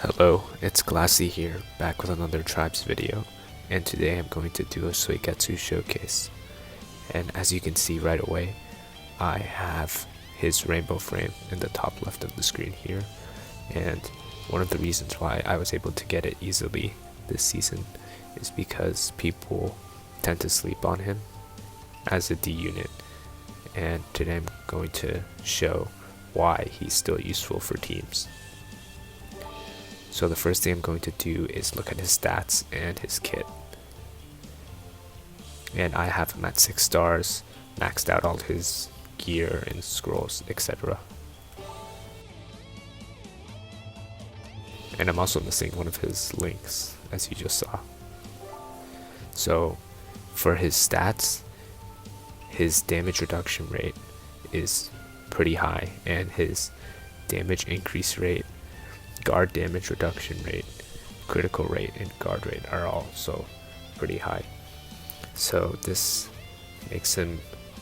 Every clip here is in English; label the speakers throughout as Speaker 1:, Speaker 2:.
Speaker 1: Hello, it's Glassy here, back with another Tribes video, and today I'm going to do a Suigetsu showcase. And as you can see right away, I have his rainbow frame in the top left of the screen here, and one of the reasons why I was able to get it easily this season is because people tend to sleep on him as a D unit, and today I'm going to show why he's still useful for teams. So the first thing I'm going to do is look at his stats and his kit. And I have him at 6 stars, maxed out all his gear and scrolls, etc. And I'm also missing one of his links, as you just saw. So for his stats, his damage reduction rate is pretty high, and his damage increase rate, guard damage reduction rate, critical rate, and guard rate are also pretty high. So this makes him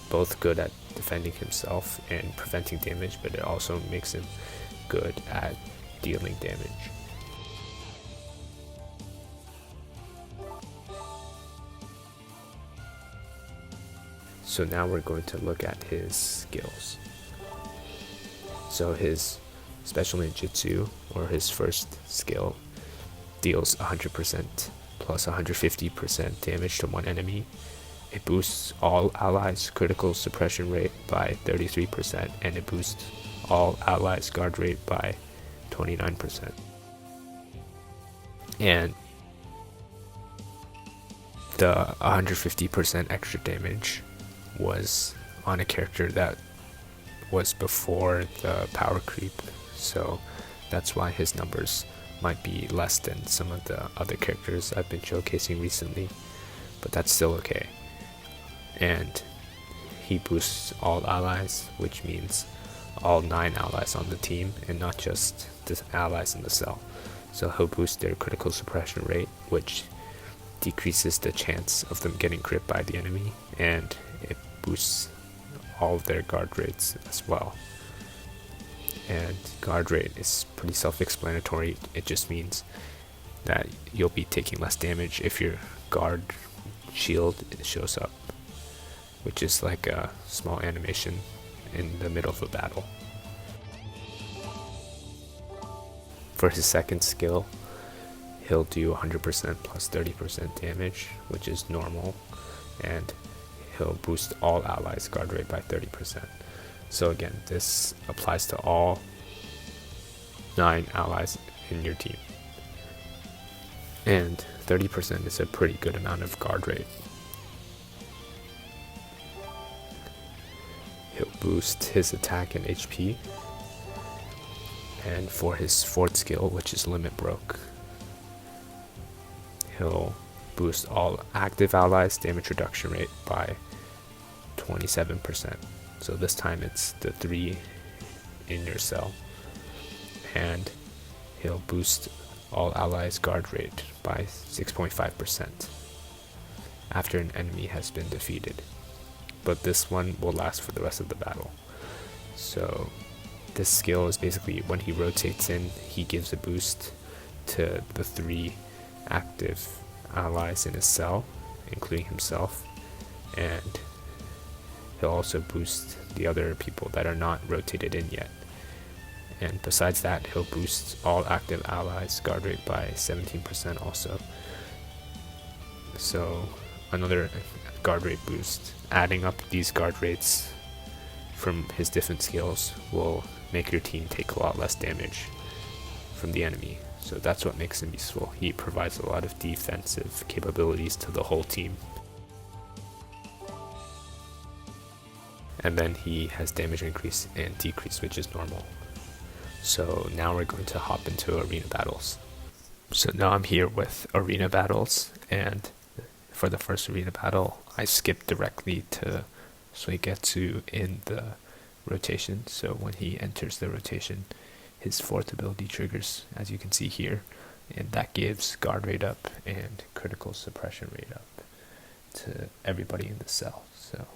Speaker 1: both good at defending himself and preventing damage, but it also makes him good at dealing damage. So now we're going to look at his skills. So his Special Ninjutsu, or his first skill, deals 100% plus 150% damage to one enemy. It boosts all allies' critical suppression rate by 33%, and it boosts all allies' guard rate by 29%. And the 150% extra damage was on a character that was before the power creep, so that's why his numbers might be less than some of the other characters I've been showcasing recently, but that's still okay. And he boosts all allies, which means all 9 allies on the team and not just the allies in the cell. So he'll boost their critical suppression rate, which decreases the chance of them getting crit by the enemy, and it boosts all of their guard rates as well. And guard rate is pretty self-explanatory. It just means that you'll be taking less damage if your guard shield shows up, which is like a small animation in the middle of a battle. For his second skill, he'll do 100% plus 30% damage, which is normal, and he'll boost all allies' guard rate by 30%. So again, this applies to all 9 allies in your team. And 30% is a pretty good amount of guard rate. He'll boost his attack and HP. And for his fourth skill, which is Limit Broke, he'll boost all active allies' damage reduction rate by 27%. So this time it's the 3 in your cell. And he'll boost all allies' guard rate by 6.5% after an enemy has been defeated. But this one will last for the rest of the battle. So this skill is basically when he rotates in, he gives a boost to the 3 active allies in his cell, including himself, and he'll also boost the other people that are not rotated in yet. And besides that, he'll boost all active allies' guard rate by 17% also. So another guard rate boost. Adding up these guard rates from his different skills will make your team take a lot less damage from the enemy. So that's what makes him useful. He provides a lot of defensive capabilities to the whole team. And then he has damage increase and decrease, which is normal. So now we're going to hop into arena battles. So now I'm here with arena battles, and for the first arena battle, I skipped directly to Suigetsu in the rotation. So when he enters the rotation, his fourth ability triggers, as you can see here, and that gives guard rate up and critical suppression rate up to everybody in the cell. So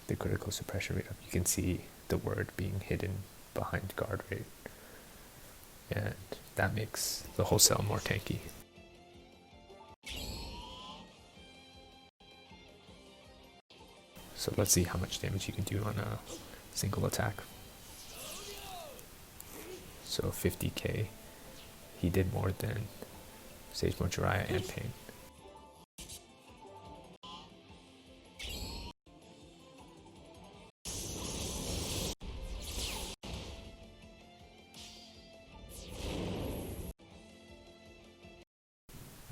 Speaker 1: the critical suppression rate up, you can see the word being hidden behind guard rate, and that makes the whole cell more tanky. So let's see how much damage you can do on a single attack. So 50k, he did more than Sage Mode Jiraiya and Pain.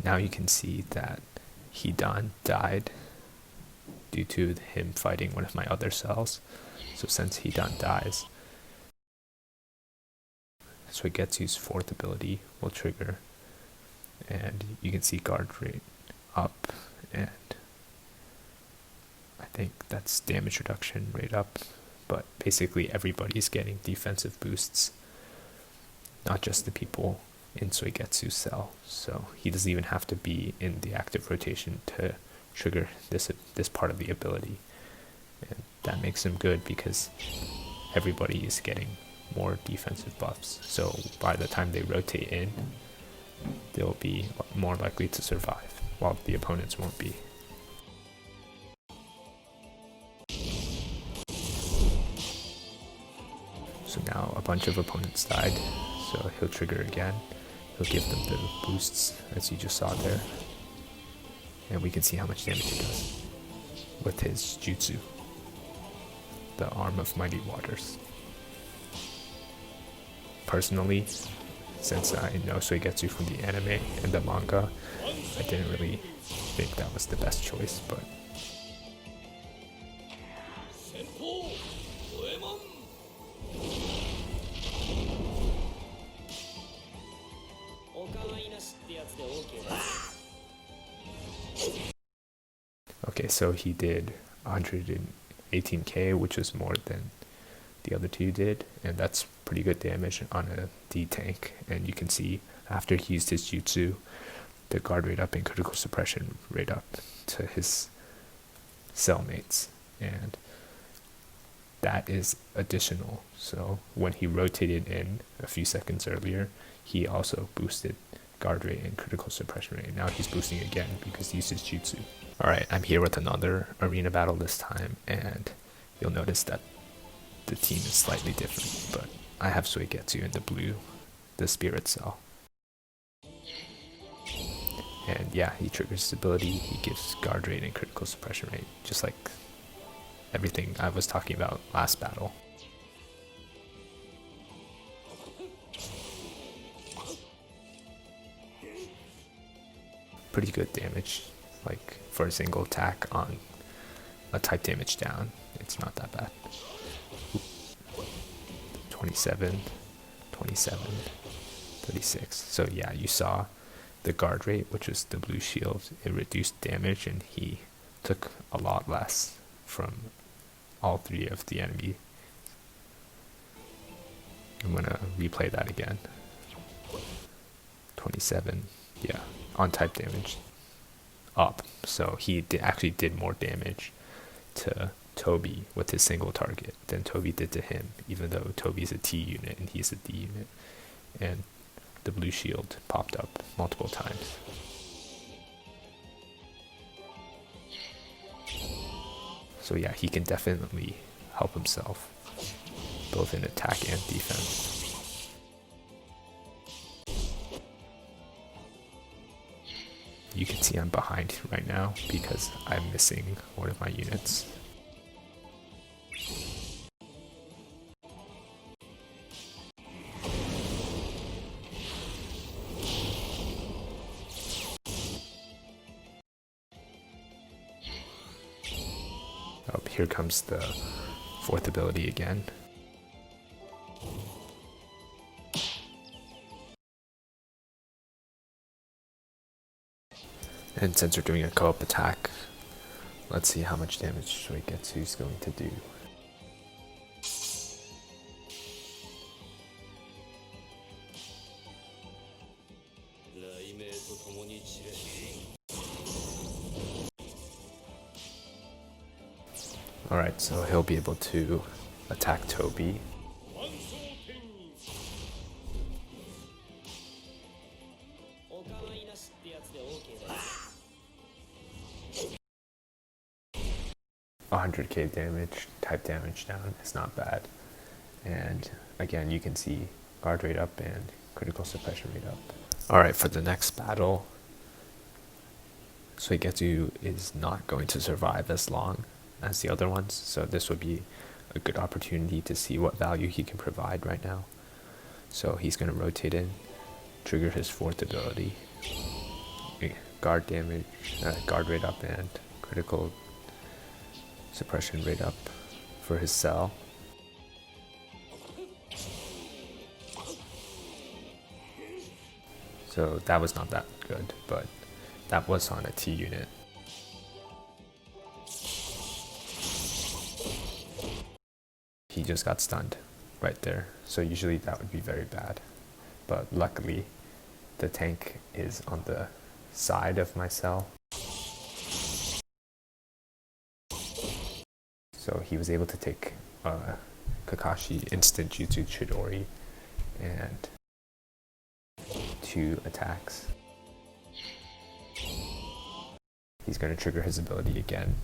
Speaker 1: Now you can see that Hidan died due to him fighting one of my other cells. So since Hidan dies, Suigetsu's fourth ability will trigger, and you can see guard rate up, and I think that's damage reduction rate up, but basically everybody's getting defensive boosts, not just the people in Suigetsu's cell. So he doesn't even have to be in the active rotation to trigger this part of the ability, and that makes him good because everybody is getting more defensive buffs. So by the time they rotate in, they'll be more likely to survive, while the opponents won't be. So now a bunch of opponents died, so he'll trigger again. He'll give them the boosts, as you just saw there. And we can see how much damage he does with his jutsu, the Arm of Mighty Waters. Personally, since I know Suigetsu from the anime and the manga, I didn't really think that was the best choice, but okay, so he did 118k, which is more than the other two did, and that's pretty good damage on a D tank. And you can see after he used his jutsu, the guard rate up and critical suppression rate up to his cellmates, and that is additional. So when he rotated in a few seconds earlier, he also boosted guard rate and critical suppression rate. Now he's boosting again because he used his jutsu. Alright, I'm here with another arena battle this time, and you'll notice that the team is slightly different, but I have Suigetsu in the blue, the spirit cell. And yeah, he triggers his ability, he gives guard rate and critical suppression rate, just like everything I was talking about last battle. Pretty good damage, like for a single attack on a type damage down, it's not that bad. 27, 27, 36. So yeah, you saw the guard rate, which was the blue shield, it reduced damage, and he took a lot less from all three of the enemy. I'm gonna replay that again. 27, yeah, on type damage up. So he actually did more damage to Toby with his single target than Toby did to him, even though Toby's a T unit and he's a D unit. And the blue shield popped up multiple times. So yeah, he can definitely help himself, both in attack and defense. You can see I'm behind right now because I'm missing one of my units. Oh, here comes the fourth ability again. And since we're doing a co-op attack, let's see how much damage Suigetsu's going to do. Alright, so he'll be able to attack Toby. 100k damage, type damage down is not bad. And again, you can see guard rate up and critical suppression rate up. Alright, for the next battle, Suigetsu is not going to survive as long as the other ones, so this would be a good opportunity to see what value he can provide right now. So he's going to rotate in, trigger his 4th ability, guard damage, guard rate up and critical suppression rate up for his cell. So that was not that good, but that was on a T unit. He just got stunned right there, so usually that would be very bad. But luckily, the tank is on the side of my cell. So he was able to take Kakashi instant Jutsu Chidori and 2 attacks. He's going to trigger his ability again.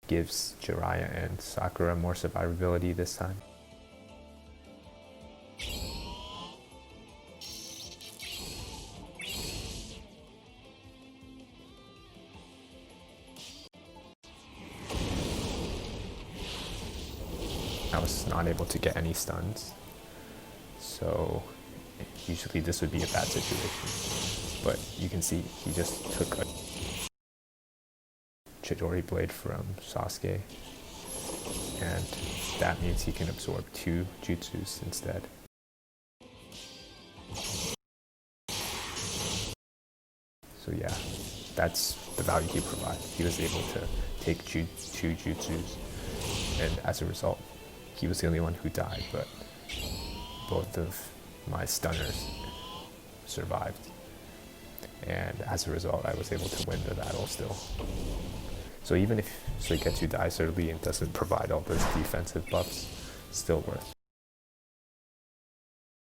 Speaker 1: Gives Jiraiya and Sakura more survivability this time. I was not able to get any stuns, so usually this would be a bad situation, but you can see he just took a Chidori blade from Sasuke, and that means he can absorb 2 jutsus instead. So yeah, that's the value he provided. He was able to take 2 jutsus, and as a result, he was the only one who died, but both of my stunners survived. And as a result, I was able to win the battle still. So even if Suigetsu dies early and doesn't provide all those defensive buffs, still worth.